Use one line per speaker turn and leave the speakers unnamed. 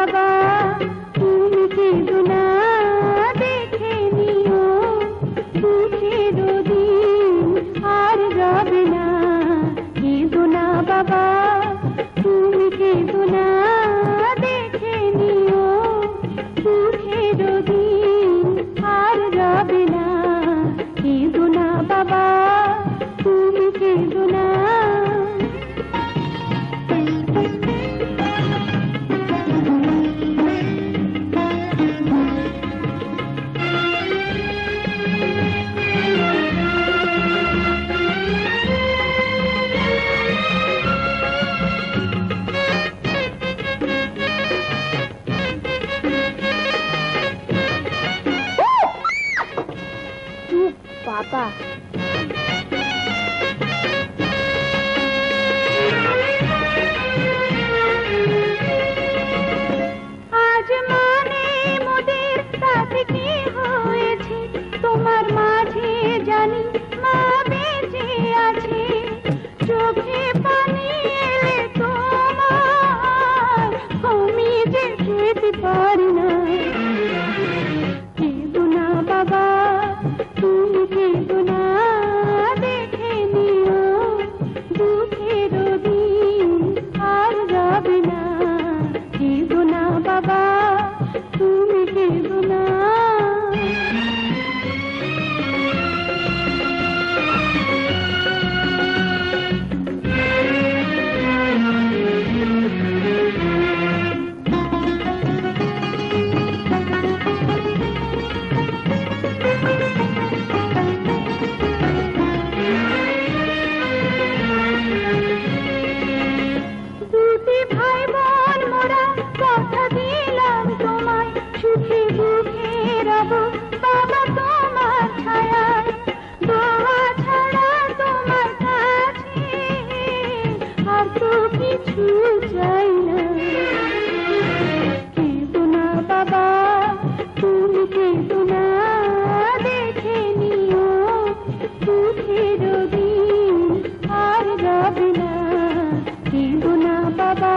বাবা তুমি কেঁদো না, দেখে নিও দুঃখের দিন আর যাবে না। কেঁদো না বাবা তুমি কেঁদো না, দেখে নিও দুঃখের দিন আর যাবে না। কেঁদো না বাবা তুমি কেঁদো না। বাবা আজ মানে মোদের সাথে কি হয়েছে, তোমার মাঝে জানি মা বেঁচে আছে। চোখে পানি এলে তোমার আমি যে যেতে পারি না। কেঁদো না বাবা তুমি কেঁদো না, দেখে নিও দুঃখের দিন আর যাবে না। কেঁদো না বাবা তুমি কেঁদো না। দুটি ভাই বোন মোরা কথা দিলাম তোমায়, সুখে দুঃখে রব বাবা তোমার ছায়ায়। দোয়া ছাড়া তোমার কাছে আর তো কিছু চাই না। কেঁদো না বাবা তুমি কেঁদো না, দেখে নিও দুঃখের দিন আর যাবে না। কেঁদো না বাবা